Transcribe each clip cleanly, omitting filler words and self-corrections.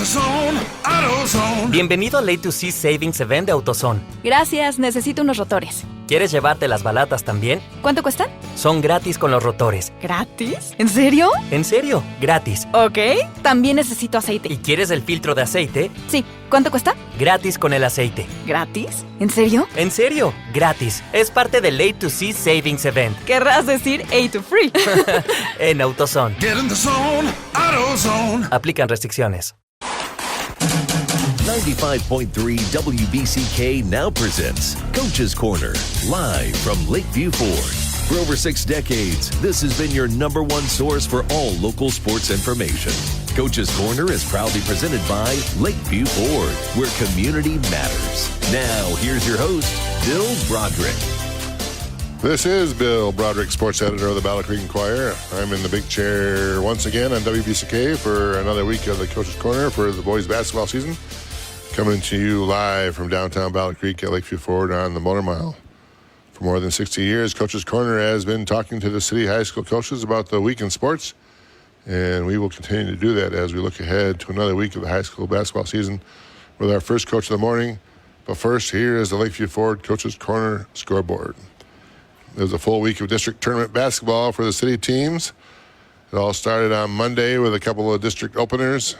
the zone, AutoZone. Bienvenido al A2C Savings Event de AutoZone. Gracias, necesito unos rotores. ¿Quieres llevarte las balatas también? ¿Cuánto cuestan? Son gratis con los rotores. ¿Gratis? ¿En serio? ¿En serio? Gratis. Ok. También necesito aceite. ¿Y quieres el filtro de aceite? Sí. ¿Cuánto cuesta? Gratis con el aceite. ¿Gratis? ¿En serio? ¿En serio? Gratis. Es parte del A2C Savings Event. Querrás decir A to Free. En AutoZone. Get in the zone, AutoZone. Aplican restricciones. 95.3 WBCK now presents Coach's Corner, live from Lakeview Ford. For over 6 decades, this has been your number one source for all local sports information. Coach's Corner is proudly presented by Lakeview Ford, where community matters. Now, here's your host, Bill Broderick. This is Bill Broderick, sports editor of the Battle Creek Enquirer. I'm in the big chair once again on WBCK for another week of the Coach's Corner for the boys basketball season. Coming to you live from downtown Battle Creek at Lakeview Ford on the Motor Mile. For more than 60 years, Coach's Corner has been talking to the city high school coaches about the week in sports, and we will continue to do that as we look ahead to another week of the high school basketball season with our first coach of the morning. But first, here is the Lakeview Ford Coach's Corner scoreboard. It was a full week of district tournament basketball for the city teams. It all started on Monday with a couple of district openers.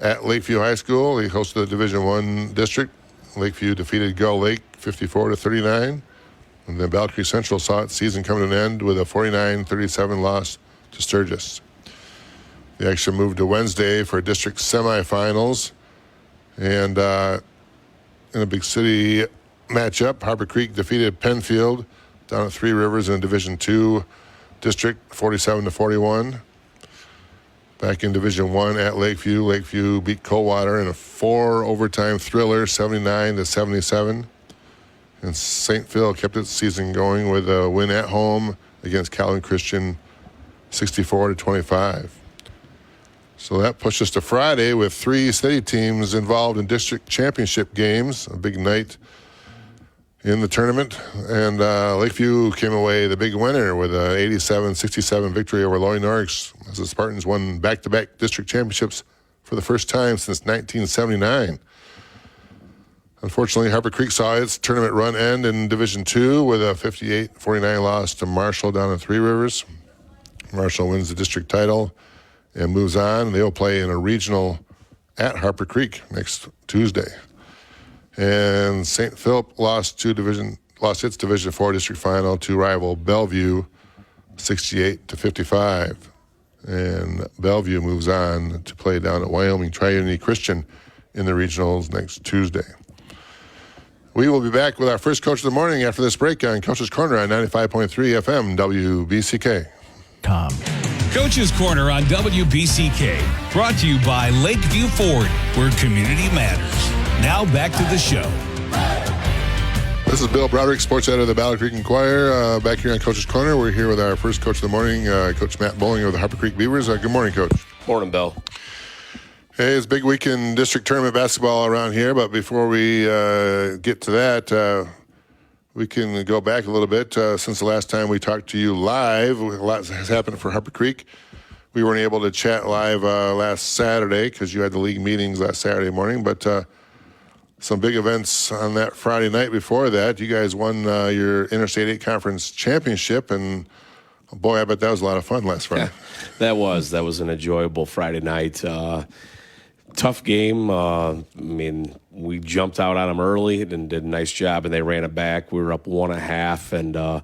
At Lakeview High School, they hosted the Division I district. Lakeview defeated Gull Lake 54-39. And then Battle Creek Central saw its season come to an end with a 49-37 loss to Sturgis. The action moved to Wednesday for district semifinals. And in a big city matchup, Harbor Creek defeated Penfield down at Three Rivers in a Division II district, 47-41. Back in Division I at Lakeview, Lakeview beat Coldwater in a 4-overtime thriller, 79-77. And St. Phil kept its season going with a win at home against Calvin Christian, 64-25. So that pushed us to Friday with 3 city teams involved in district championship games, a big night in the tournament. And Lakeview came away the big winner with an 87-67 victory over Loy Norris as the Spartans won back-to-back district championships for the first time since 1979. Unfortunately, Harbor Creek saw its tournament run end in Division II with a 58-49 loss to Marshall down at Three Rivers. Marshall wins the district title and moves on. They'll play in a regional at Harper Creek next Tuesday. And St. Philip lost its Division IV district final to rival Bellevue, 68-55. And Bellevue moves on to play down at Wyoming Tri-Unity Christian in the regionals next Tuesday. We will be back with our first coach of the morning after this break on Coach's Corner on 95.3 FM WBCK. Coach's Corner on WBCK, brought to you by Lakeview Ford, where community matters. Now back to the show. This is Bill Broderick, sports editor of the Battle Creek Enquirer. Back here on Coach's Corner, we're here with our first coach of the morning, Coach Matt Bowling of the Harper Creek Beavers. Good morning, Coach. Morning, Bill. Hey, it's a big week in district tournament basketball around here, but before we get to that, we can go back a little bit. Since the last time we talked to you live, a lot has happened for Harper Creek. We weren't able to chat live last Saturday because you had the league meetings last Saturday morning, but some big events on that Friday night before that. You guys won your Interstate 8 Conference Championship, and boy, I bet that was a lot of fun last Friday. Yeah, that was an enjoyable Friday night. Tough game. I mean, we jumped out on them early and did a nice job, and they ran it back. We were up 1.5, and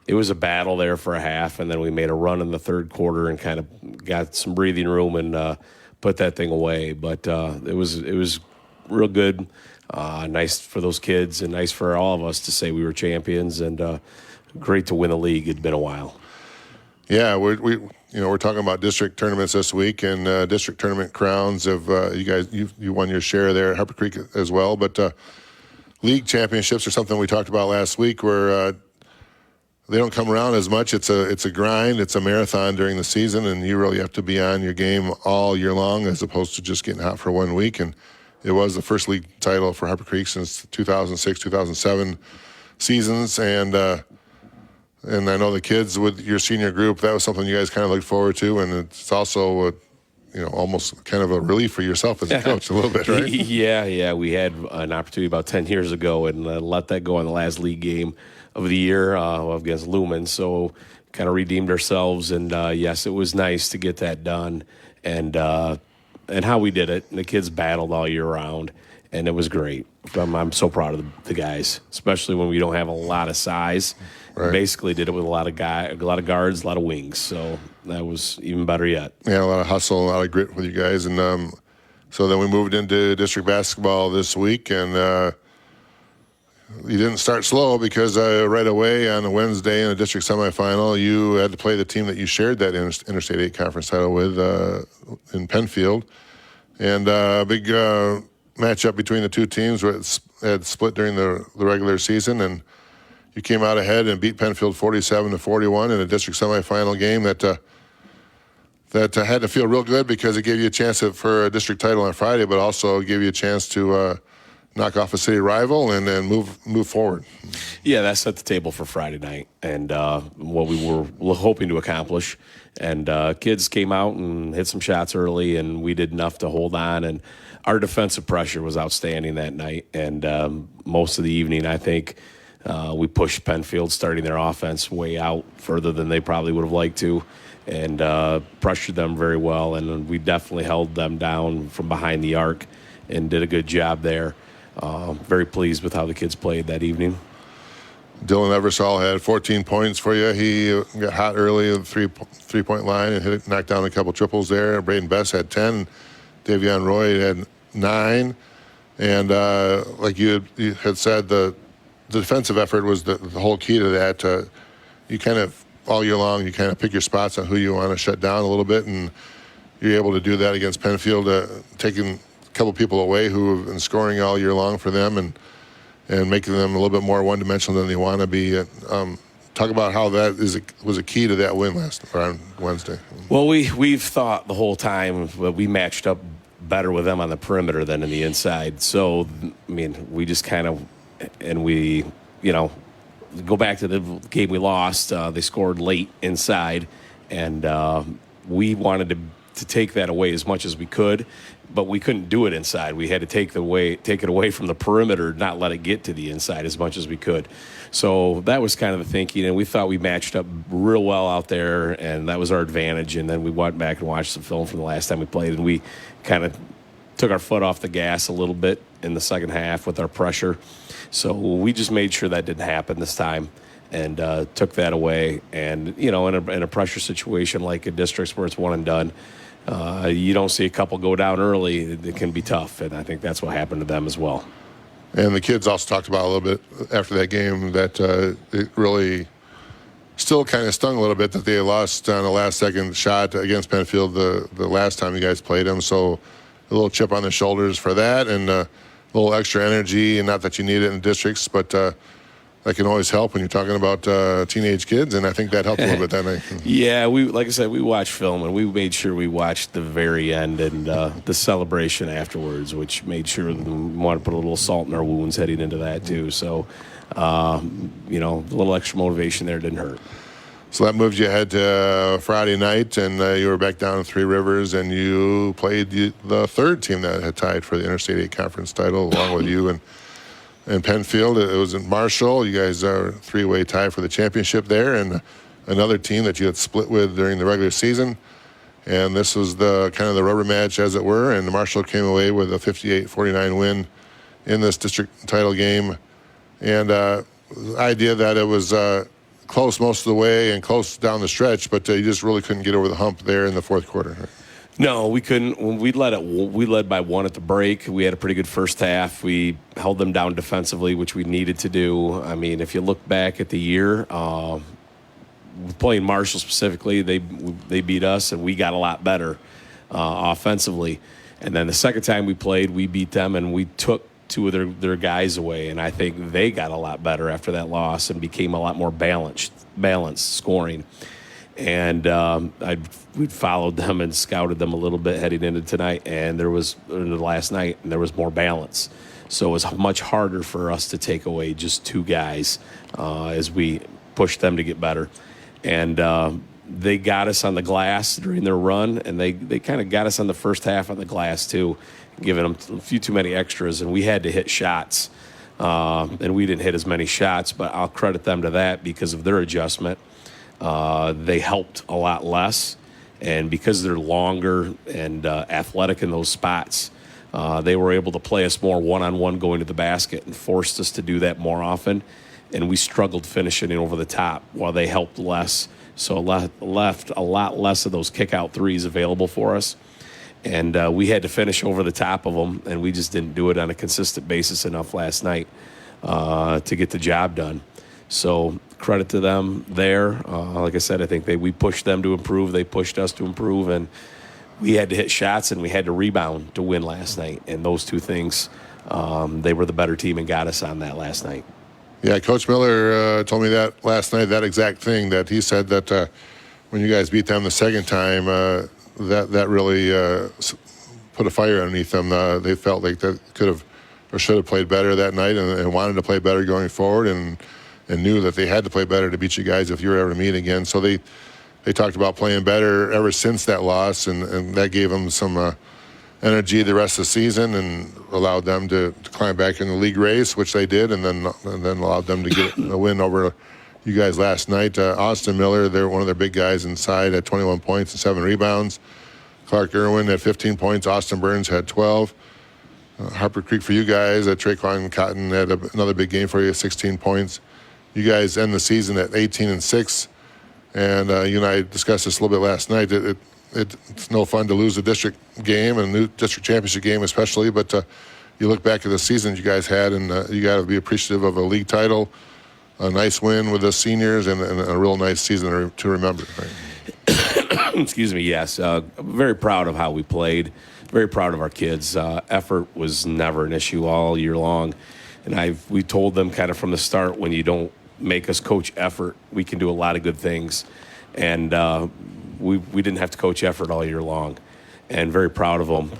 it was a battle there for a half, and then we made a run in the third quarter and kind of got some breathing room and put that thing away. But it was real good. Nice for those kids and nice for all of us to say we were champions, and great to win the league. It'd been a while. Yeah, we're talking about district tournaments this week, and district tournament crowns of you won your share there at Harper Creek as well. But league championships are something we talked about last week, where they don't come around as much. It's a grind. It's a marathon during the season, and you really have to be on your game all year long, as opposed to just getting hot for 1 week. And it was the first league title for Harper Creek since 2006, 2007 seasons, and I know the kids with your senior group, that was something you guys kind of looked forward to, and it's also almost kind of a relief for yourself as a coach a little bit, right? Yeah. We had an opportunity about 10 years ago and let that go in the last league game of the year against Lumen. So kind of redeemed ourselves. And, yes, it was nice to get that done. And how we did it. And the kids battled all year round. And it was great. I'm so proud of the guys, especially when we don't have a lot of size. Right. Basically did it with a lot of guards, a lot of wings. So that was even better yet. Yeah, a lot of hustle, a lot of grit with you guys. And so then we moved into district basketball this week. And you didn't start slow because right away on a Wednesday in the district semifinal, you had to play the team that you shared that Interstate 8 conference title with in Penfield. And a big matchup between the two teams had split during the regular season, and you came out ahead and beat Penfield 47-41 in a district semifinal game that had to feel real good because it gave you a chance for a district title on Friday, but also gave you a chance to knock off a city rival and then move forward. Yeah, that set the table for Friday night and what we were hoping to accomplish. And kids came out and hit some shots early, and we did enough to hold on. And our defensive pressure was outstanding that night. And most of the evening, I think, we pushed Penfield, starting their offense way out further than they probably would have liked to, and pressured them very well. And we definitely held them down from behind the arc and did a good job there. Very pleased with how the kids played that evening. Dylan Eversole had 14 points for you. He got hot early at the three-point line and knocked down a couple triples there. Braden Best had 10. Davion Roy had 9. And like you had said, the defensive effort was the whole key to that. You kind of, all year long, you kind of pick your spots on who you want to shut down a little bit, and you're able to do that against Penfield, taking a couple people away who have been scoring all year long for them and making them a little bit more one-dimensional than they want to be. Talk about how that was a key to that win on Wednesday. Well, we've thought the whole time that we matched up better with them on the perimeter than in the inside. So, I mean, we just kind of, and we, go back to the game we lost. They scored late inside, and we wanted to take that away as much as we could, but we couldn't do it inside. We had to take it away from the perimeter, not let it get to the inside as much as we could. So that was kind of the thinking, and we thought we matched up real well out there, and that was our advantage. And then we went back and watched some film from the last time we played, and we kind of took our foot off the gas a little bit in the second half with our pressure. So we just made sure that didn't happen this time and took that away. And, in a pressure situation like a districts where it's one and done, you don't see a couple go down early. It can be tough, and I think that's what happened to them as well. And the kids also talked about a little bit after that game that it really still kind of stung a little bit that they lost on a last-second shot against Penfield the last time you guys played them. So a little chip on the shoulders for that, and a little extra energy, and not that you need it in districts, but that can always help when you're talking about teenage kids, and I think that helped a little bit that night. Yeah, like I said, we watched film, and we made sure we watched the very end and the celebration afterwards, which made sure that we wanted to put a little salt in our wounds heading into that too. So, a little extra motivation there didn't hurt. So that moved you ahead to Friday night, and you were back down in Three Rivers, and you played the third team that had tied for the Interstate 8 Conference title, along with you and Penfield. It was in Marshall. You guys are a three-way tie for the championship there, and another team that you had split with during the regular season. And this was the kind of the rubber match, as it were, and Marshall came away with a 58-49 win in this district title game. And the idea that it was close most of the way and close down the stretch, but you just really couldn't get over the hump there in the fourth quarter. No, we couldn't. We led by one at the break. We had a pretty good first half. We held them down defensively, which we needed to do. I mean, if you look back at the year, playing Marshall specifically, they beat us, and we got a lot better offensively. And then the second time we played, we beat them, and we took two of their guys away. And I think they got a lot better after that loss and became a lot more balanced scoring. And we followed them and scouted them a little bit heading into tonight, and the last night, and there was more balance. So it was much harder for us to take away just two guys as we pushed them to get better. And they got us on the glass during their run, and they kind of got us on the first half on the glass too, giving them a few too many extras, and we had to hit shots. And we didn't hit as many shots, but I'll credit them to that because of their adjustment. They helped a lot less, and because they're longer and athletic in those spots, they were able to play us more one-on-one going to the basket and forced us to do that more often, and we struggled finishing it over the top while they helped less. So left a lot less of those kick-out threes available for us. And we had to finish over the top of them, and we just didn't do it on a consistent basis enough last night to get the job done. So credit to them there. Like I said, I think we pushed them to improve. They pushed us to improve, and we had to hit shots, and we had to rebound to win last night. And those two things, they were the better team and got us on that last night. Yeah, Coach Miller told me that last night, that exact thing, that he said that when you guys beat them the second time, that really put a fire underneath them. They felt like they could have or should have played better that night and wanted to play better going forward and knew that they had to play better to beat you guys if you were ever to meet again. So they talked about playing better ever since that loss, and that gave them some energy the rest of the season and allowed them to climb back in the league race, which they did, and then allowed them to get a win over you guys last night. Austin Miller, they're one of their big guys inside, at 21 points and 7 rebounds. Clark Irwin had 15 points. Austin Burns had 12. Harper Creek for you guys. Traquan Cotton had another big game for you, 16 points. You guys end the season at 18-6. And you and I discussed this a little bit last night. It's no fun to lose a district game and a new district championship game especially, but you look back at the seasons you guys had, and you got to be appreciative of a league title, a nice win with the seniors, and a real nice season to remember. Right? Excuse me, yes. Very proud of how we played. Very proud of our kids. Effort was never an issue all year long. And we told them kind of from the start, when you don't make us coach effort, we can do a lot of good things. And we didn't have to coach effort all year long. And very proud of them.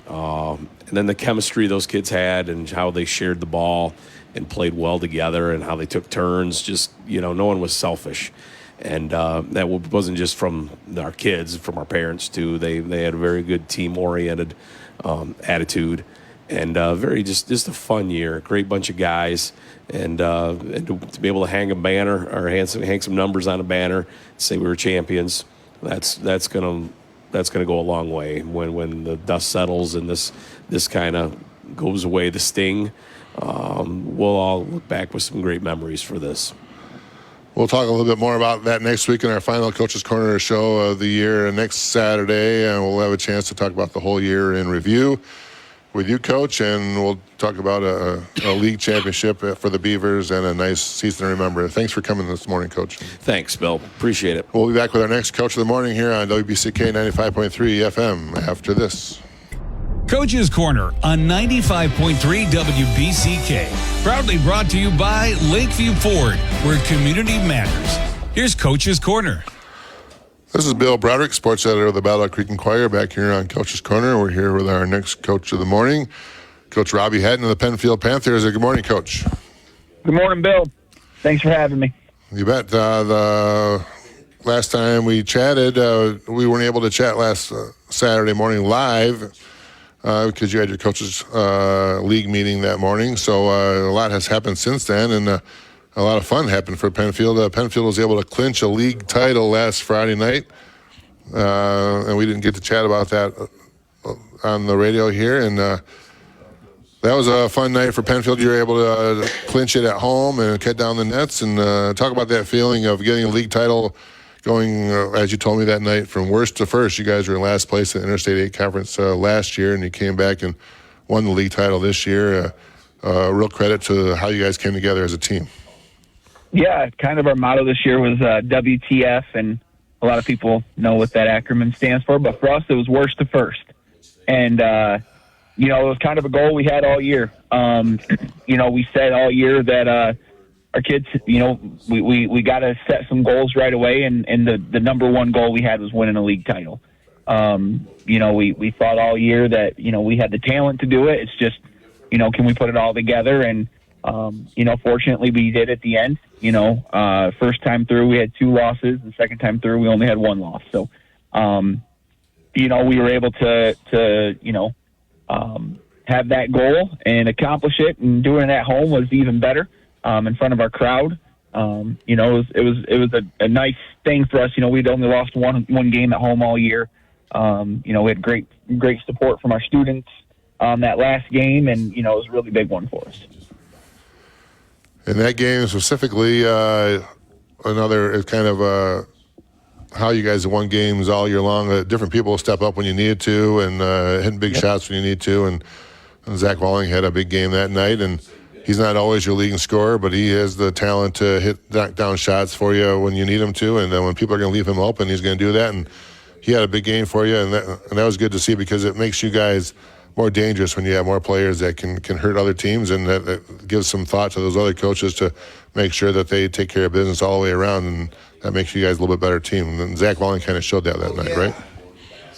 And then the chemistry those kids had and how they shared the ball and played well together and how they took turns. Just, no one was selfish. And that wasn't just from our kids, from our parents too. They had a very good team-oriented attitude, and very just a fun year. Great bunch of guys, and to be able to hang a banner or hang some numbers on a banner, say we were champions. That's gonna go a long way when the dust settles and this kind of goes away. The sting. We'll all look back with some great memories for this. We'll talk a little bit more about that next week in our final Coach's Corner show of the year next Saturday, and we'll have a chance to talk about the whole year in review with you, Coach, and we'll talk about a league championship for the Beavers and a nice season to remember. Thanks for coming this morning, Coach. Thanks, Bill. Appreciate it. We'll be back with our next Coach of the Morning here on WBCK 95.3 FM after this. Coach's Corner on 95.3 WBCK. Proudly brought to you by Lakeview Ford, where community matters. Here's Coach's Corner. This is Bill Broderick, sports editor of the Battle Creek Enquirer, back here on Coach's Corner. We're here with our next Coach of the Morning, Coach Robbie Hatton of the Penfield Panthers. Good morning, Coach. Good morning, Bill. Thanks for having me. You bet. The last time we chatted, we weren't able to chat last Saturday morning live, because you had your coaches' league meeting that morning. So a lot has happened since then, and a lot of fun happened for Penfield. Penfield was able to clinch a league title last Friday night, and we didn't get to chat about that on the radio here. And that was a fun night for Penfield. You were able to clinch it at home and cut down the nets, and talk about that feeling of getting a league title, going, as you told me that night, from worst to first. You guys were in last place in the Interstate 8 Conference last year, and you came back and won the league title this year. Real credit to how you guys came together as a team. Yeah, kind of our motto this year was WTF, and a lot of people know what that acronym stands for, but for us it was worst to first. And, it was kind of a goal we had all year. We said all year that our kids, we got to set some goals right away, and the number one goal we had was winning a league title. We thought all year that, we had the talent to do it. It's just, can we put it all together? And Fortunately we did at the end. First time through we had 2 losses. The second time through we only had 1 loss. So, we were able to have that goal and accomplish it, and doing it at home was even better, in front of our crowd. It was a nice thing for us. We'd only lost one game at home all year. We had great support from our students that last game, and it was a really big one for us. In that game specifically, another is kind of how you guys have won games all year long. Different people step up when you needed to, and hitting big shots when you need to. And Zach Walling had a big game that night, and he's not always your leading scorer, but he has the talent to knock down shots for you when you need him to. And then when people are going to leave him open, he's going to do that. And he had a big game for you, and that was good to see, because it makes you guys more dangerous when you have more players that can hurt other teams, and that gives some thought to those other coaches to make sure that they take care of business all the way around, and that makes you guys a little bit better team. And Zach Walling kind of showed that night, right?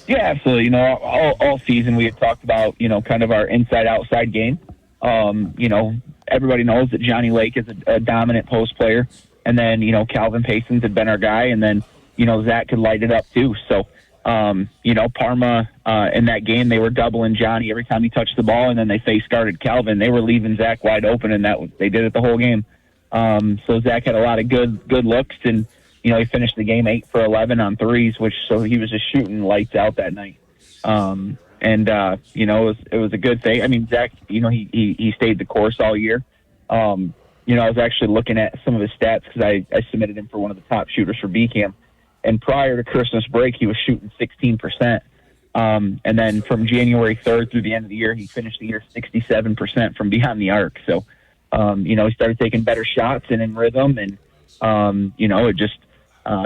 Yeah, absolutely. All season we had talked about, kind of our inside-outside game. Everybody knows that Johnny Lake is a dominant post player, and then, Calvin Paysons had been our guy, and then, Zach could light it up too. So, Parma in that game, they were doubling Johnny every time he touched the ball, and then they face guarded Calvin. They were leaving Zach wide open, and they did it the whole game. So Zach had a lot of good looks, and he finished the game 8 for 11 on threes, so he was just shooting lights out that night. It was a good thing. I mean, Zach, he stayed the course all year. I was actually looking at some of his stats because I submitted him for one of the top shooters for BCAM. And prior to Christmas break, he was shooting 16%. And then from January 3rd through the end of the year, he finished the year 67% from behind the arc. So, he started taking better shots and in rhythm. And, it just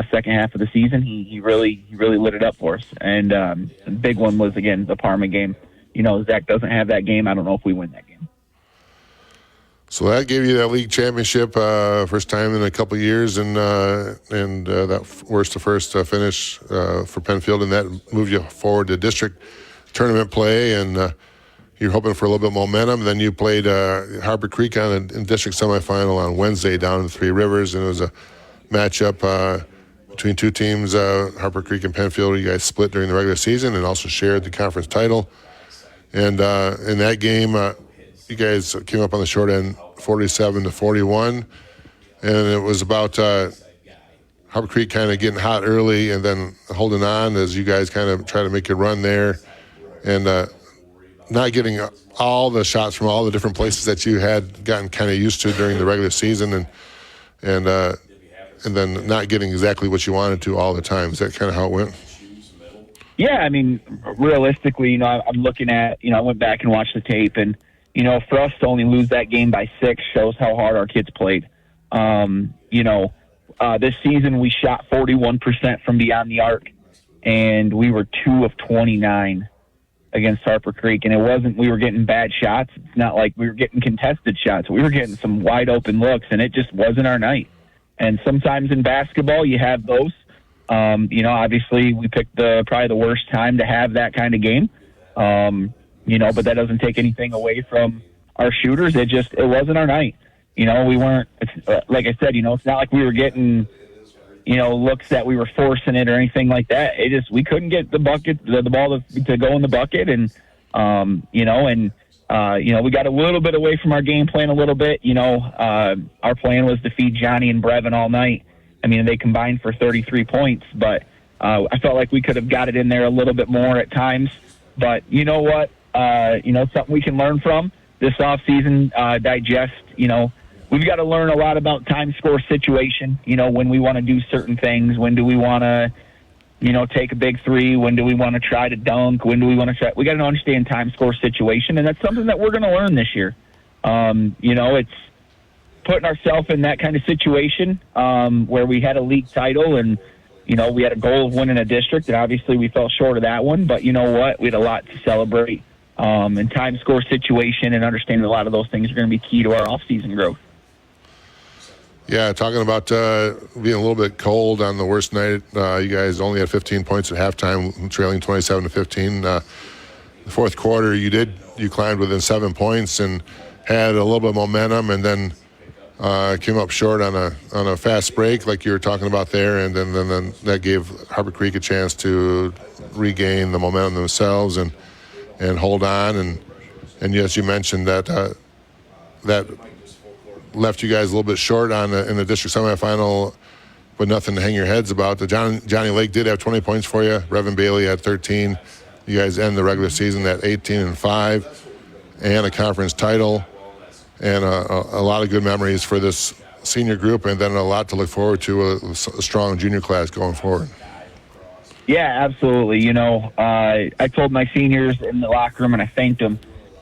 second half of the season, he really lit it up for us. And the big one was, again, the Parma game. Zach doesn't have that game. I don't know if we win that game. So that gave you that league championship, first time in a couple of years, and that was the first finish for Penfield, and that moved you forward to district tournament play, and you're hoping for a little bit of momentum. Then you played Harper Creek in district semifinal on Wednesday down in Three Rivers, and it was a matchup between two teams, Harper Creek and Penfield. You guys split during the regular season and also shared the conference title. And in that game, you guys came up on the short end 47-41, and it was about Harper Creek kind of getting hot early and then holding on as you guys kind of try to make a run there, and not getting all the shots from all the different places that you had gotten kind of used to during the regular season, and then not getting exactly what you wanted to all the time. Is that kind of how it went? Yeah, I mean, realistically, I'm looking at, I went back and watched the tape, and for us to only lose that game by 6 shows how hard our kids played. This season we shot 41% from beyond the arc, and we were 2 of 29 against Harper Creek. And it wasn't we were getting bad shots. It's not like we were getting contested shots. We were getting some wide open looks, and it just wasn't our night. And sometimes in basketball you have those. Obviously we picked probably the worst time to have that kind of game. But that doesn't take anything away from our shooters. It wasn't our night. We weren't, like I said, it's not like we were getting, looks that we were forcing it or anything like that. We couldn't get the bucket, the ball to go in the bucket. And, we got a little bit away from our game plan a little bit. Our plan was to feed Johnny and Brevin all night. I mean, they combined for 33 points, but I felt like we could have got it in there a little bit more at times. But you know what? Something we can learn from this offseason, digest. We've got to learn a lot about time score situation, when we want to do certain things. When do we want to, take a big three? When do we want to try to dunk? When do we want to try? We got to understand time score situation, and that's something that we're going to learn this year. It's putting ourselves in that kind of situation where we had a league title and, we had a goal of winning a district, and obviously we fell short of that one. But you know what? We had a lot to celebrate. And time score situation and understanding a lot of those things are going to be key to our off-season growth. Yeah, talking about being a little bit cold on the worst night, you guys only had 15 points at halftime, trailing 27-15. The fourth quarter, you climbed within 7 points and had a little bit of momentum and then came up short on a fast break like you were talking about there, and then that gave Harbor Creek a chance to regain the momentum themselves and hold on. And yes, you mentioned that that left you guys a little bit short in the district semifinal, but nothing to hang your heads about. Johnny Lake did have 20 points for you. Reverend Bailey had 13. You guys end the regular season at 18-5 and a conference title, and a lot of good memories for this senior group, and then a lot to look forward to, a strong junior class going forward. Yeah, absolutely. I told my seniors in the locker room, and I thanked them.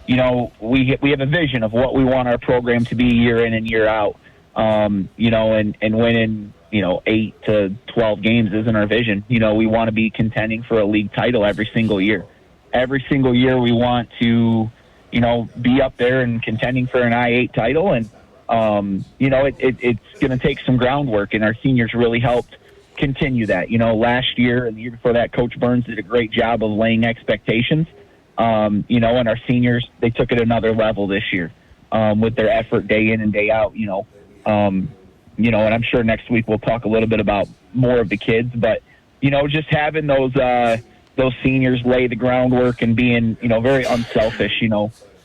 We have a vision of what we want our program to be year in and year out. And winning, 8 to 12 games isn't our vision. We want to be contending for a league title every single year. Every single year we want to, be up there and contending for an I-8 title. And, it's going to take some groundwork, and our seniors really helped continue that. Last year and the year before that, Coach Burns did a great job of laying expectations. And our seniors, they took it another level this year with their effort day in and day out, and I'm sure next week we'll talk a little bit about more of the kids, but, just having those seniors lay the groundwork and being, very unselfish,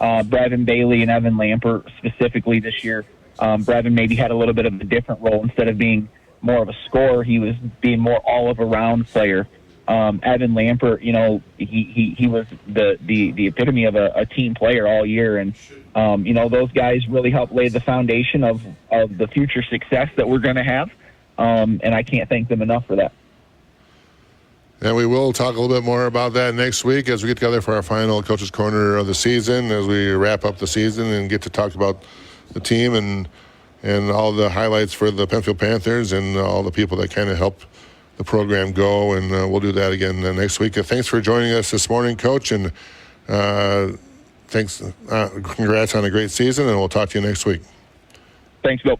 Brevin Bailey and Evan Lampert specifically this year. Brevin maybe had a little bit of a different role. Instead of being more of a scorer, he was being more all-of-around player. Evan Lampert, he was the epitome of a team player all year. And, those guys really helped lay the foundation of the future success that we're going to have. And I can't thank them enough for that. And we will talk a little bit more about that next week as we get together for our final Coach's Corner of the season, as we wrap up the season and get to talk about the team and all the highlights for the Penfield Panthers and all the people that kind of help the program go. And we'll do that again next week. Thanks for joining us this morning, Coach, and thanks. Congrats on a great season, and we'll talk to you next week. Thanks, Bill.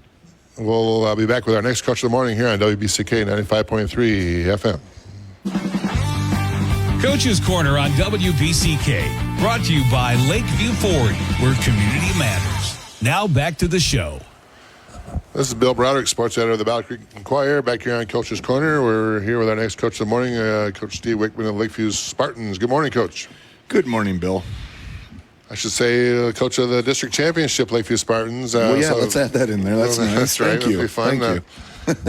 We'll be back with our next Coach of the Morning here on WBCK 95.3 FM. Coach's Corner on WBCK, brought to you by Lakeview Ford, where community matters. Now back to the show. This is Bill Broderick, sports editor of the Battle Creek Enquirer, back here on Coach's Corner. We're here with our next Coach of the Morning, Coach Steve Wickman of Lakeview Spartans. Good morning, Coach. Good morning, Bill. I should say Coach of the District Championship, Lakeview Spartans. Let's add that in there. That's nice. That's right. Thank you. That'll be fun. Thank you.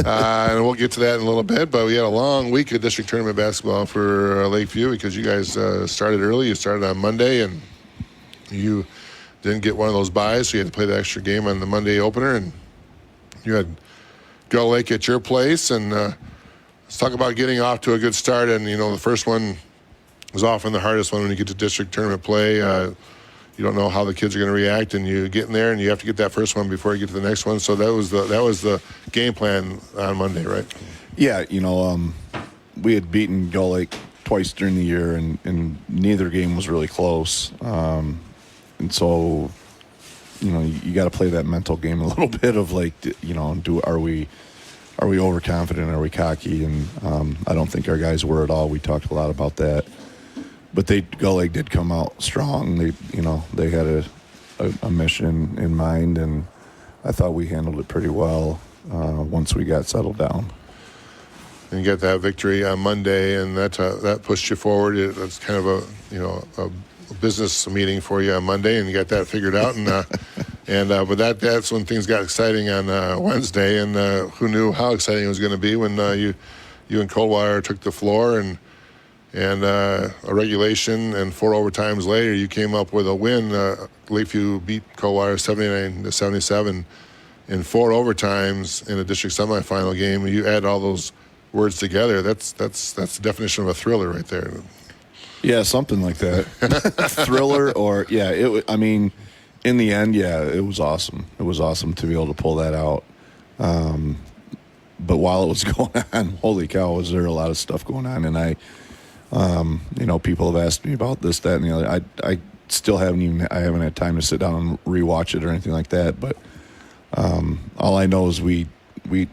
And we'll get to that in a little bit, but we had a long week of district tournament basketball for Lakeview because you guys started early. You started on Monday, and you didn't get one of those buys, so you had to play the extra game on the Monday opener, and you had Gull Lake at your place. And let's talk about getting off to a good start. And, the first one is often the hardest one when you get to district tournament play. You don't know how the kids are going to react, and you get in there, and you have to get that first one before you get to the next one. So that was the game plan on Monday, right? Yeah, we had beaten Gull Lake twice during the year, and neither game was really close. And so, you got to play that mental game a little bit of are we overconfident? Are we cocky? And I don't think our guys were at all. We talked a lot about that. But Gull Lake did come out strong. They had a mission in mind, and I thought we handled it pretty well once we got settled down. And you got that victory on Monday, and that pushed you forward. That's kind of a business meeting for you on Monday, and you got that figured out. But that's when things got exciting on Wednesday, and who knew how exciting it was going to be when you and Coldwater took the floor and a regulation and 4 overtimes later, you came up with a win. Lakeview beat Coldwater 79-77 in 4 overtimes in a district semifinal game. You add all those words together, that's the definition of a thriller right there. Yeah, something like that. Thriller, or in the end, it was awesome. It was awesome to be able to pull that out. But while it was going on, holy cow, was there a lot of stuff going on, and I people have asked me about this, that, and the other. I still haven't had time to sit down and rewatch it or anything like that. But all I know is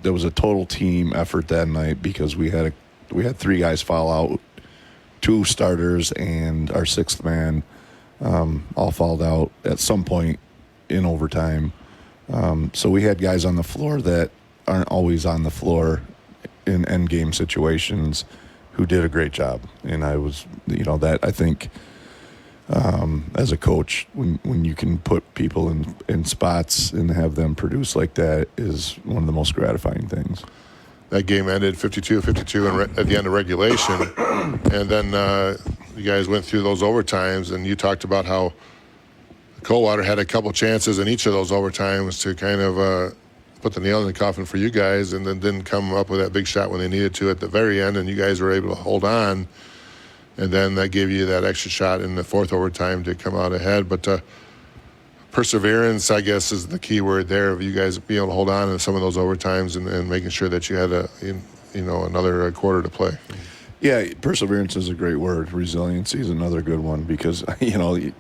there was a total team effort that night because we had 3 guys foul out, 2 starters, and our 6th man all fouled out at some point in overtime. So we had guys on the floor that aren't always on the floor in end game situations who did a great job. And I was, that I think as a coach, when you can put people in spots and have them produce like that is one of the most gratifying things. That game ended 52-52 at the end of regulation. And then you guys went through those overtimes, and you talked about how Coldwater had a couple chances in each of those overtimes to kind of put the nail in the coffin for you guys, and then didn't come up with that big shot when they needed to at the very end, and you guys were able to hold on. And then that gave you that extra shot in the fourth overtime to come out ahead. But perseverance, I guess, is the key word there of you guys being able to hold on in some of those overtimes and making sure that you had another quarter to play. Yeah, perseverance is a great word. Resiliency is another good one because, the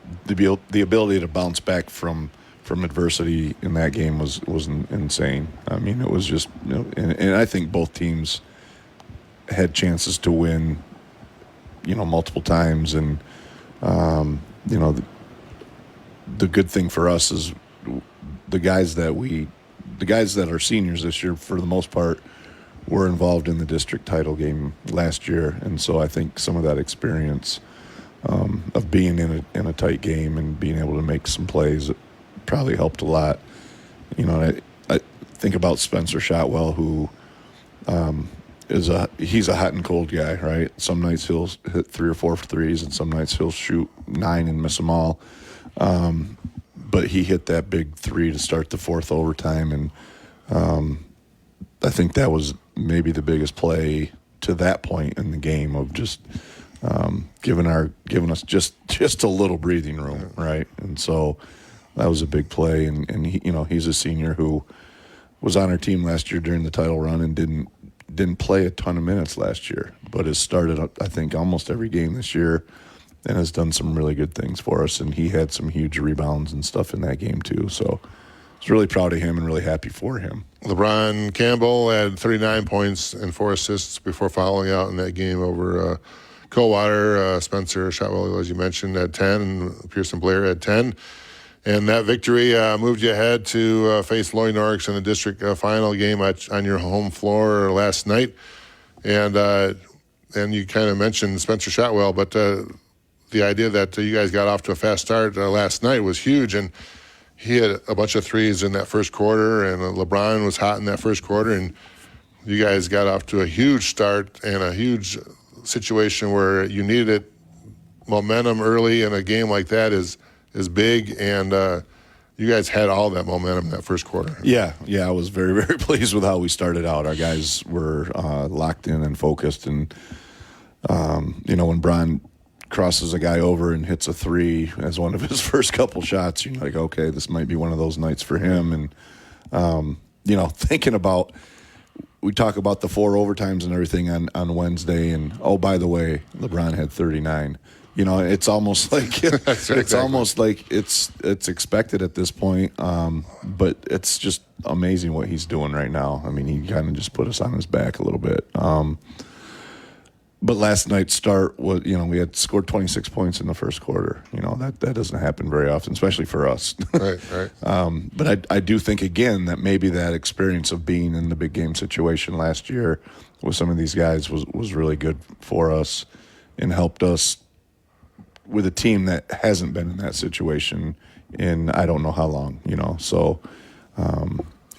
ability to bounce back from adversity in that game was insane. I mean, it was just, and I think both teams had chances to win, multiple times. And, the good thing for us is the guys that are seniors this year, for the most part, were involved in the district title game last year. And so I think some of that experience of being in a tight game and being able to make some plays probably helped a lot. I think about Spencer Shotwell, who he's a hot and cold guy, right? Some nights he'll hit 3 or 4 threes, and some nights he'll shoot 9 and miss them all. But he hit that big 3 to start the fourth overtime, and I think that was maybe the biggest play to that point in the game of just giving us just a little breathing room, right? And so that was a big play, and he, he's a senior who was on our team last year during the title run and didn't play a ton of minutes last year, but has started, I think, almost every game this year and has done some really good things for us. And he had some huge rebounds and stuff in that game too. So I was really proud of him and really happy for him. LeBron Campbell had 39 points and 4 assists before fouling out in that game over Coldwater. Spencer Shotwell, as you mentioned, had 10, and Pearson Blair had 10. And that victory moved you ahead to face Loy Norrix in the district final game on your home floor last night. And you kind of mentioned Spencer Shotwell, but the idea that you guys got off to a fast start last night was huge. And he had a bunch of threes in that first quarter, and LeBron was hot in that first quarter. And you guys got off to a huge start and a huge situation where you needed it. Momentum early in a game like that is big, and you guys had all that momentum in that first quarter. Yeah, I was very, very pleased with how we started out. Our guys were locked in and focused, and when Brian crosses a guy over and hits a 3 as one of his first couple shots, you're like, okay, this might be one of those nights for him. And thinking about, we talk about the 4 overtimes and everything on Wednesday, and by the way, LeBron had 39. It's almost like almost like it's expected at this point. But it's just amazing what he's doing right now. I mean, he kind of just put us on his back a little bit. But last night's start was, we had scored 26 points in the first quarter. That doesn't happen very often, especially for us. Right. But I do think, again, that maybe that experience of being in the big game situation last year with some of these guys was really good for us and helped us with a team that hasn't been in that situation in I don't know how long, So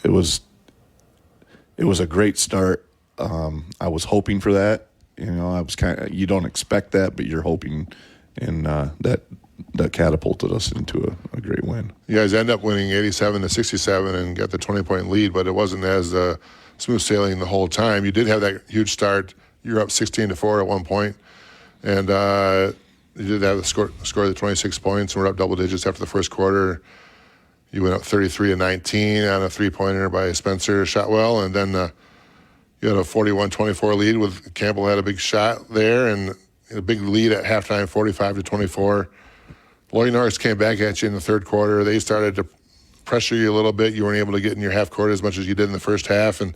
it was a great start. I was hoping for that. I was you don't expect that, but you're hoping, and that catapulted us into a great win. You guys end up winning 87-67 and got the 20-point lead, but it wasn't as smooth sailing the whole time. You did have that huge start. You're up 16-4 at one point, and you did have the score of the 26 points, and we're up double digits after the first quarter. You went up 33-19 on a 3-pointer by Spencer Shotwell, and then you had a 41-24 lead with Campbell had a big shot there, and a big lead at halftime, 45-24. Loy Norris came back at you in the third quarter. They started to pressure you a little bit. You weren't able to get in your half court as much as you did in the first half, and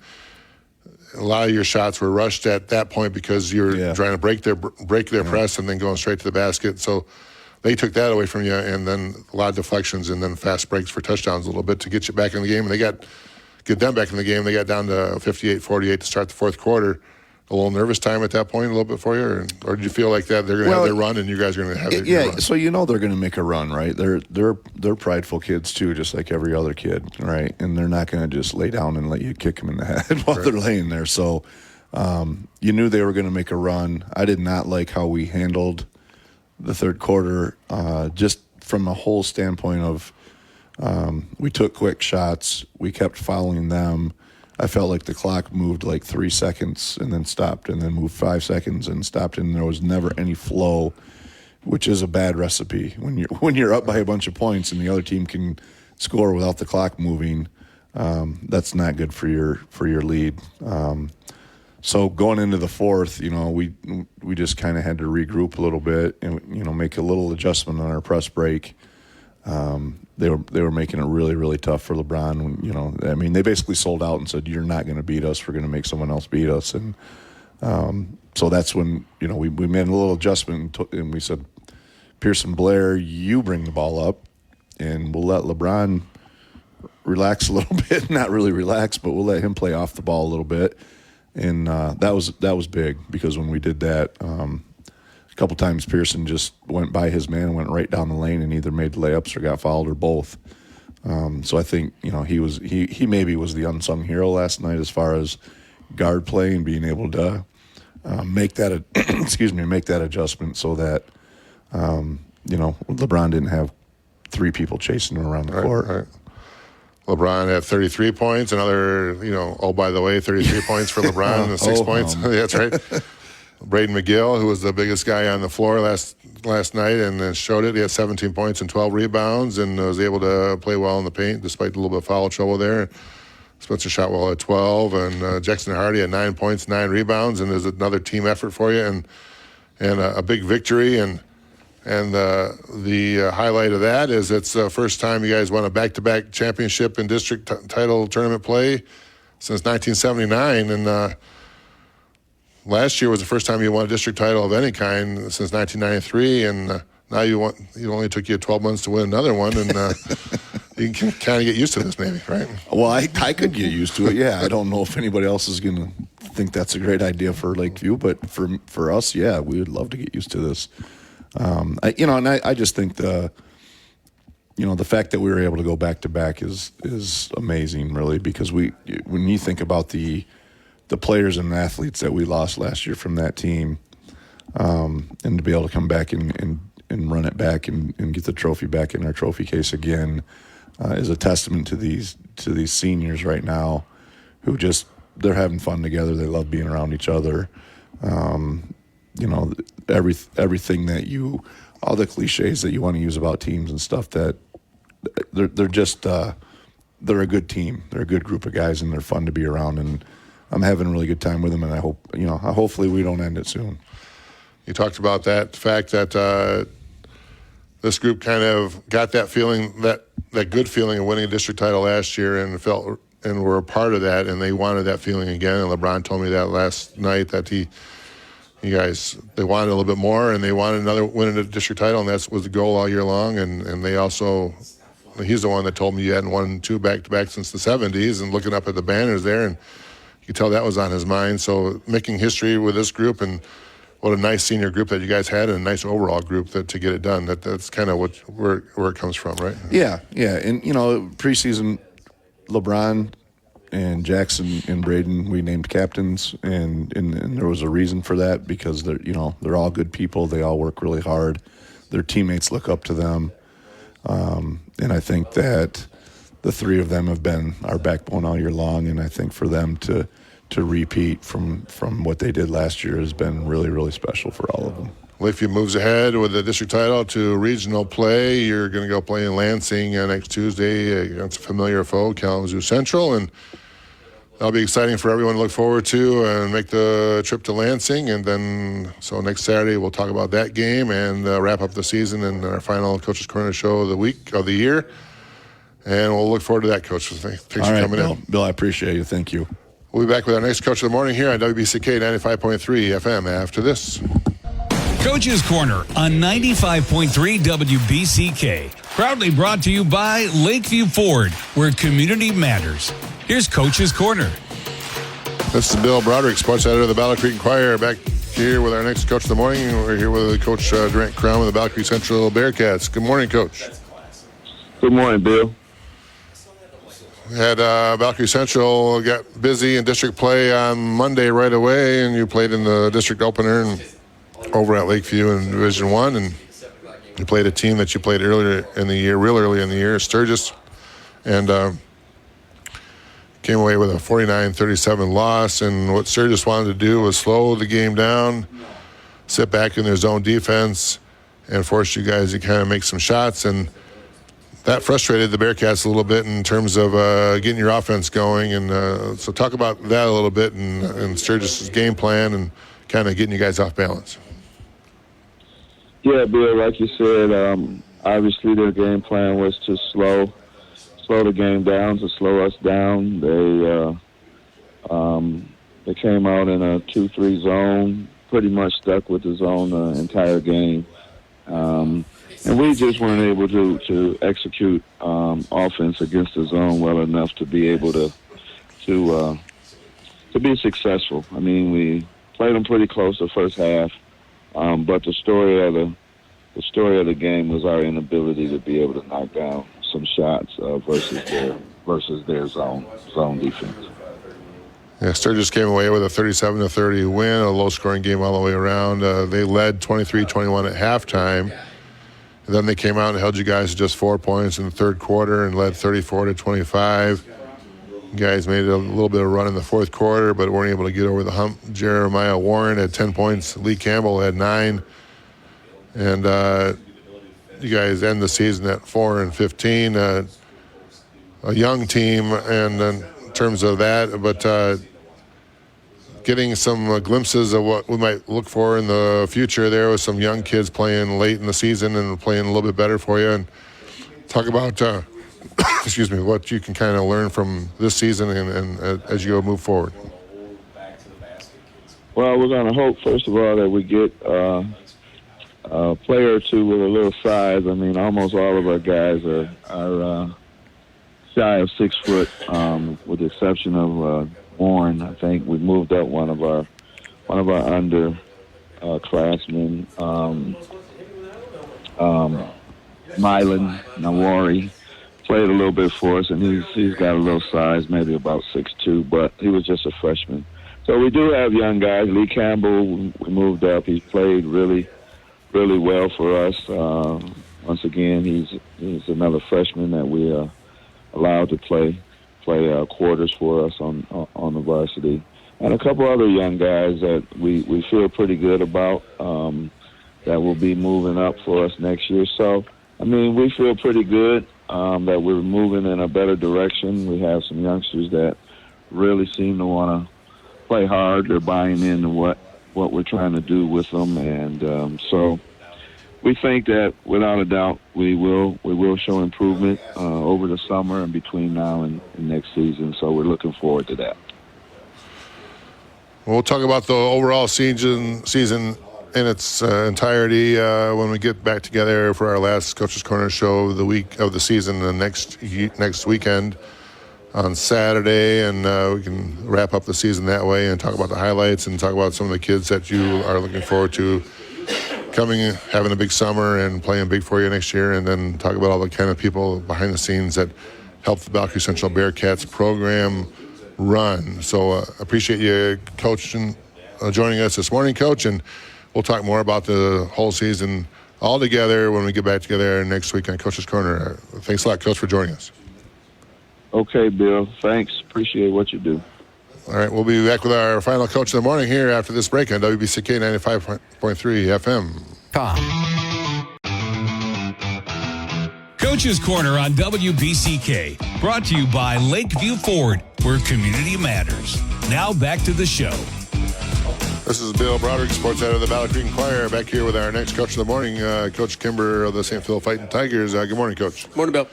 a lot of your shots were rushed at that point because you were trying to break their press and then going straight to the basket. So they took that away from you, and then a lot of deflections and then fast breaks for touchdowns a little bit to get you back in the game. And they get them back in the game. They got down to 58-48 to start the fourth quarter. A little nervous time at that point, a little bit for you, or did you feel like that they're going to have their run and you guys are going to have your run? So they're going to make a run, right? They're prideful kids too, just like every other kid, right? And they're not going to just lay down and let you kick them in the head while they're laying there. So you knew they were going to make a run. I did not like how we handled the third quarter, just from a whole standpoint of we took quick shots, we kept following them. I felt like the clock moved like 3 seconds and then stopped, and then moved 5 seconds and stopped, and there was never any flow, which is a bad recipe. When you're up by a bunch of points and the other team can score without the clock moving, that's not good for your lead. So going into the fourth, we just kind of had to regroup a little bit and make a little adjustment on our press break. They were making it really, really tough for LeBron. They basically sold out and said, "You're not going to beat us. We're going to make someone else beat us." And so that's when we made a little adjustment and we said, "Pearson Blair, you bring the ball up, and we'll let LeBron relax a little bit. Not really relax, but we'll let him play off the ball a little bit." And that was big, because when we did that, a couple times Pearson just went by his man and went right down the lane and either made layups or got fouled or both. So I think he maybe was the unsung hero last night as far as guard play and being able to make that make that adjustment so that LeBron didn't have three people chasing him around the court. Right. LeBron had 33 points. Another, by the way, 33 points for LeBron and 6 points. That's right. Braden McGill, who was the biggest guy on the floor last night and showed it. He had 17 points and 12 rebounds and was able to play well in the paint despite a little bit of foul trouble there. Spencer Shotwell had 12, and Jackson Hardy had 9 points, 9 rebounds, and there's another team effort for you and a big victory. And the highlight of that is it's the first time you guys won a back-to-back championship in district title tournament play since 1979, and last year was the first time you won a district title of any kind since 1993, and now it only took you 12 months to win another one, and you can kind of get used to this maybe, right? Well, I could get used to it, yeah. I don't know if anybody else is going to think that's a great idea for Lakeview, but for us, yeah, we would love to get used to this. I just think the fact that we were able to go back-to-back is amazing, really, because when you think about the players and athletes that we lost last year from that team, and to be able to come back and run it back and get the trophy back in our trophy case again is a testament to these seniors right now who they're having fun together. They love being around each other. Everything that all the cliches that you want to use about teams and stuff, that they're a good team. They're a good group of guys, and they're fun to be around, and I'm having a really good time with them, and I hope, hopefully we don't end it soon. You talked about that fact that this group kind of got that feeling, that good feeling of winning a district title last year, and were a part of that, and they wanted that feeling again. And LeBron told me that last night that you guys, they wanted a little bit more, and they wanted another win a district title, and that was the goal all year long. And they also, he's the one that told me you hadn't won 2 back-to-back since the 70s, and looking up at the banners there, and you could tell that was on his mind. So making history with this group, and what a nice senior group that you guys had, and a nice overall group to get it done. That's kind of where it comes from, right? Yeah. And preseason, LeBron and Jackson and Braden, we named captains, and there was a reason for that, because they're all good people. They all work really hard. Their teammates look up to them, and I think that the three of them have been our backbone all year long, and I think for them to repeat from what they did last year has been really, really special for all of them. Lakeview moves ahead with the district title to regional play. You're going to go play in Lansing next Tuesday against a familiar foe, Kalamazoo Central, and that'll be exciting for everyone to look forward to and make the trip to Lansing. And then, so next Saturday we'll talk about that game and wrap up the season in our final Coach's Corner show of the year. And we'll look forward to that, Coach. Thanks for coming in. Bill, I appreciate you. Thank you. We'll be back with our next Coach of the Morning here on WBCK 95.3 FM after this. Coach's Corner on 95.3 WBCK. Proudly brought to you by Lakeview Ford, where community matters. Here's Coach's Corner. This is Bill Broderick, sports editor of the Battle Creek Enquirer, back here with our next coach of the morning. We're here with Coach Durant Crown with the Battle Creek Central Bearcats. Good morning, Coach. Good morning, Bill. Had Battle Creek Central got busy in district play on Monday right away, and you played in the district opener and over at Lakeview in Division I, and you played a team that you played earlier in the year, real early in the year, Sturgis, and came away with a 49-37 loss. And what Sturgis wanted to do was slow the game down, sit back in their zone defense, and force you guys to kind of make some shots. And that frustrated the Bearcats a little bit in terms of getting your offense going. And so talk about that a little bit and Sturgis' game plan and kind of getting you guys off balance. Yeah, Bill, like you said, obviously their game plan was to slow the game down, to slow us down. They came out in a 2-3 zone, pretty much stuck with the zone the entire game. And we just weren't able to execute offense against the zone well enough to be able to be successful. I mean, we played them pretty close the first half. But the story of the game was our inability to be able to knock down some shots versus their zone defense. Yeah, Sturgis came away with a 37-30 win, a low-scoring game all the way around. They led 23-21 at halftime. And then they came out and held you guys to just 4 points in the third quarter and led 34-25. You guys made a little bit of a run in the fourth quarter, but weren't able to get over the hump. Jeremiah Warren had 10 points. Lee Campbell had 9. And you guys end the season at 4-15. A young team, and in terms of that, but getting some glimpses of what we might look for in the future there with some young kids playing late in the season and playing a little bit better for you. And talk about excuse me, what you can kind of learn from this season and as you go move forward. Well, we're going to hope, first of all, that we get a player or two with a little size. I mean, almost all of our guys are shy of 6 foot, with the exception of Warren. I think we moved up one of our underclassmen. Mylan Nawari played a little bit for us, and he's got a little size, maybe about 6'2", but he was just a freshman. So we do have young guys. Lee Campbell, we moved up. He's played really, really well for us. Once again, he's another freshman that we allowed to play quarters for us on the varsity. And a couple other young guys that we feel pretty good about that will be moving up for us next year. So, I mean, we feel pretty good that we're moving in a better direction. We have some youngsters that really seem to want to play hard. They're buying into what we're trying to do with them. And so we think that, without a doubt, we will show improvement over the summer and between now and next season. So we're looking forward to that. We'll talk about the overall season in its entirety when we get back together for our last Coach's Corner show of the week of the season, the next weekend on Saturday, and we can wrap up the season that way and talk about the highlights and talk about some of the kids that you are looking forward to coming, having a big summer and playing big for you next year, and then talk about all the kind of people behind the scenes that help the Battle Creek Central Bearcats program run. So appreciate you, Coach, joining us this morning, Coach, and we'll talk more about the whole season all together when we get back together next week on Coach's Corner. Thanks a lot, Coach, for joining us. Okay, Bill. Thanks. Appreciate what you do. All right, we'll be back with our final Coach of the morning here after this break on WBCK 95.3 FM. Coach's Corner on WBCK, brought to you by Lakeview Ford, where community matters. Now back to the show. This is Bill Broderick, sports editor of the Battle Creek Enquirer, back here with our next Coach of the morning, Coach Kimber of the St. Phil Fighting Tigers. Good morning, Coach. Morning, Bill.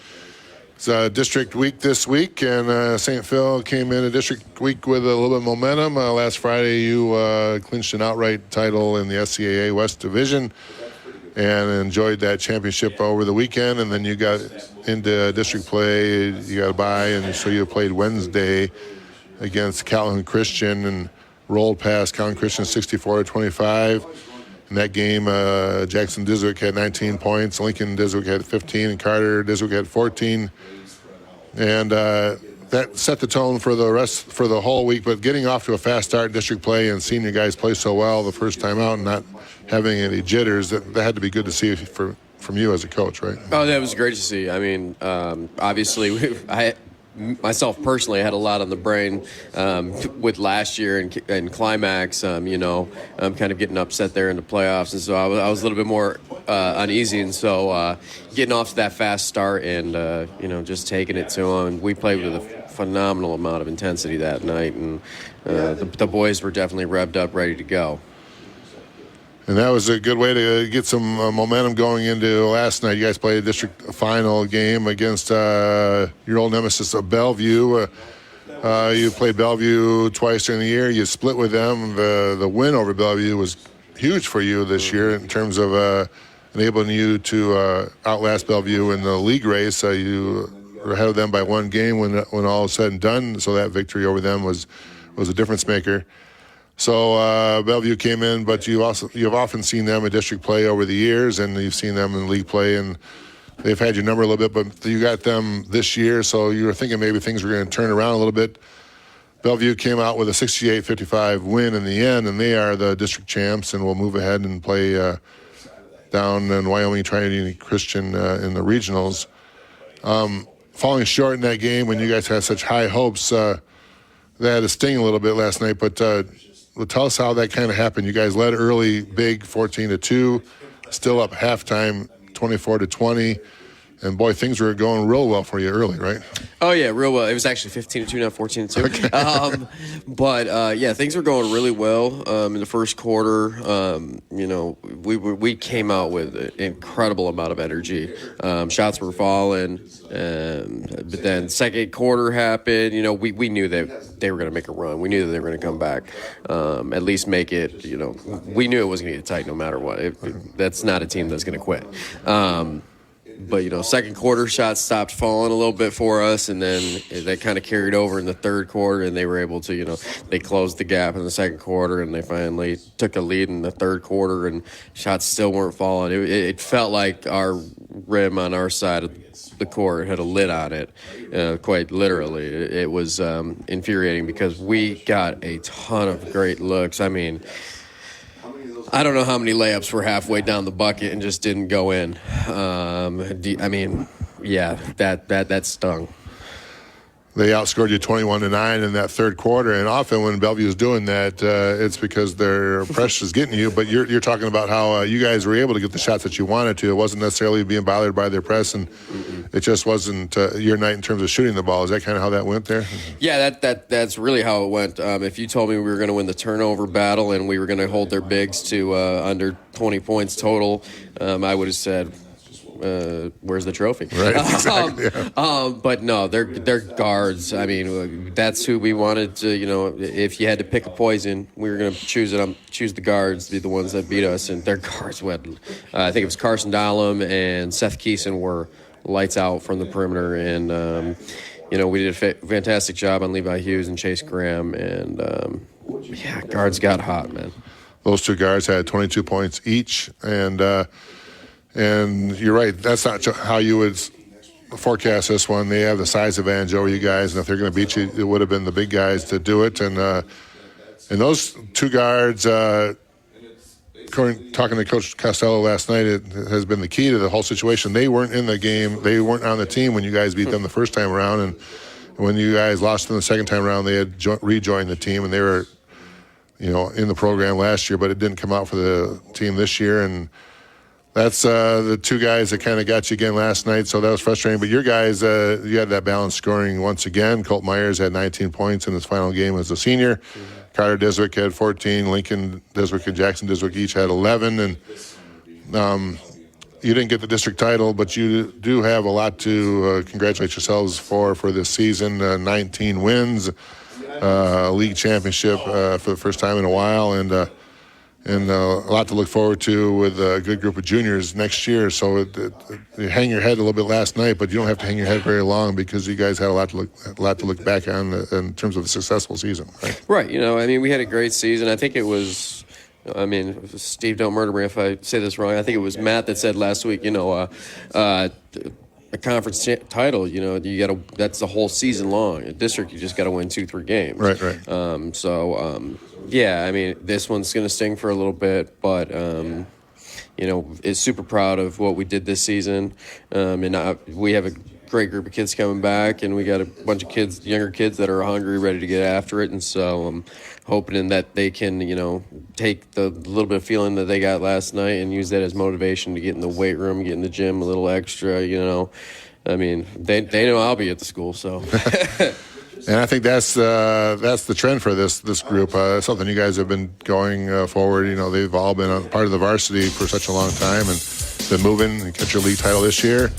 It's district week this week, and St. Phil came in a district week with a little bit of momentum. Last Friday, you clinched an outright title in the SCAA West Division and enjoyed that championship over the weekend, and then you got into district play. You got a bye, and so you played Wednesday against Calhoun Christian and rolled past Calhoun Christian 64-25. In that game, Jackson Diswick had 19 points, Lincoln Diswick had 15, and Carter Diswick had 14. And that set the tone for the whole week. But getting off to a fast start in district play and seeing you guys play so well the first time out and not having any jitters, that had to be good to see from you as a coach, right? Oh, that was great to see. I mean, obviously, myself personally, I had a lot on the brain with last year and Climax, kind of getting upset there in the playoffs. And so I was a little bit more uneasy. And so getting off to that fast start and, just taking it to them. We played with a phenomenal amount of intensity that night. And the boys were definitely revved up, ready to go. And that was a good way to get some momentum going into last night. You guys played a district final game against your old nemesis of Bellevue. You played Bellevue twice during the year. You split with them. The win over Bellevue was huge for you this year in terms of enabling you to outlast Bellevue in the league race. You were ahead of them by one game when all is said and done. So that victory over them was a difference maker. So Bellevue came in, but you've often seen them in district play over the years, and you've seen them in league play, and they've had your number a little bit, but you got them this year, so you were thinking maybe things were going to turn around a little bit. Bellevue came out with a 68-55 win in the end, and they are the district champs, and will move ahead and play down in Wyoming Trinity Christian in the regionals. Falling short in that game when you guys had such high hopes, that had to sting a little bit last night, but tell us how that kind of happened. You guys led early, big, 14-2, still up halftime, 24-20, and boy, things were going real well for you early, right? Oh yeah, real well. It was actually 15-2, not 14-2. Okay. But things were going really well in the first quarter. We came out with an incredible amount of energy. Shots were falling, but then second quarter happened. We knew that they were going to make a run. We knew that they were going to come back, at least make it. We knew it was going to get tight no matter what. That's not a team that's going to quit. But, second quarter shots stopped falling a little bit for us, and then that kind of carried over in the third quarter, and they were able to, they closed the gap in the second quarter, and they finally took a lead in the third quarter, and shots still weren't falling. It felt like our rim on our side of the court had a lid on it, quite literally. It was infuriating because we got a ton of great looks. I mean, I don't know how many layups were halfway down the bucket and just didn't go in. That stung. They outscored you 21-9 in that third quarter, and often when Bellevue's doing that, it's because their pressure is getting you. But you're talking about how you guys were able to get the shots that you wanted to. It wasn't necessarily being bothered by their press, and it just wasn't your night in terms of shooting the ball. Is that kind of how that went there? Yeah, that's really how it went. If you told me we were going to win the turnover battle and we were going to hold their bigs to under 20 points total, I would have said, where's the trophy? Right, exactly. But no, they're guards. I mean, that's who we wanted to. If you had to pick a poison, we were going to choose the guards, be the ones that beat us, and their guards went. I think it was Carson Dahlem and Seth Keeson were lights out from the perimeter, and we did a fantastic job on Levi Hughes and Chase Graham, and guards got hot, man. Those two guards had 22 points each, and you're right, that's not how you would forecast this one. They have the size advantage over you guys, and if they're going to beat you, it would have been the big guys to do it. And those two guards, talking to Coach Costello last night, it has been the key to the whole situation. They weren't in the game. They weren't on the team when you guys beat them the first time around. And when you guys lost them the second time around, they had rejoined the team, and they were, in the program last year, but it didn't come out for the team this year. And that's the two guys that kind of got you again last night, so that was frustrating. But your guys, you had that balanced scoring once again. Colt Myers had 19 points in his final game as a senior. Mm-hmm. Carter Diswick had 14. Lincoln Diswick and Jackson Diswick each had 11. And you didn't get the district title, but you do have a lot to congratulate yourselves for this season. 19 wins, league championship for the first time in a while, and a lot to look forward to with a good group of juniors next year. So you hang your head a little bit last night, but you don't have to hang your head very long because you guys had a lot to look back on in terms of a successful season. Right? Right. You know, I mean, we had a great season. I think it was. I mean, Steve, don't murder me if I say this wrong. I think it was Matt that said last week, you know, a conference title, you know, that's the whole season long. A district, you just got to win 2-3 games. Right. Yeah, I mean, this one's going to sting for a little bit, but, you know, is super proud of what we did this season. We have a great group of kids coming back, and we got a bunch of kids, younger kids that are hungry, ready to get after it. And so I'm hoping that they can, you know, take the little bit of feeling that they got last night and use that as motivation to get in the weight room, get in the gym a little extra, you know. I mean, they know I'll be at the school, so. And I think that's the trend for this group. Something you guys have been going forward. You know, they've all been a part of the varsity for such a long time and been moving and get your league title this year.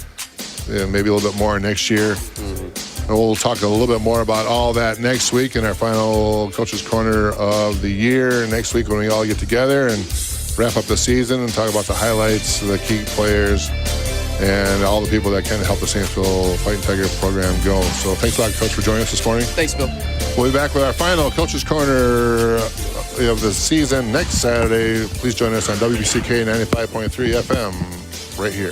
Maybe a little bit more next year. And we'll talk a little bit more about all that next week in our final Coach's Corner of the year. Next week when we all get together and wrap up the season and talk about the highlights, the key players, and all the people that kind of help the Saintsville Fighting Tiger program go. So thanks a lot, Coach, for joining us this morning. Thanks, Bill. We'll be back with our final Coach's Corner of the season next Saturday. Please join us on WBCK 95.3 FM right here.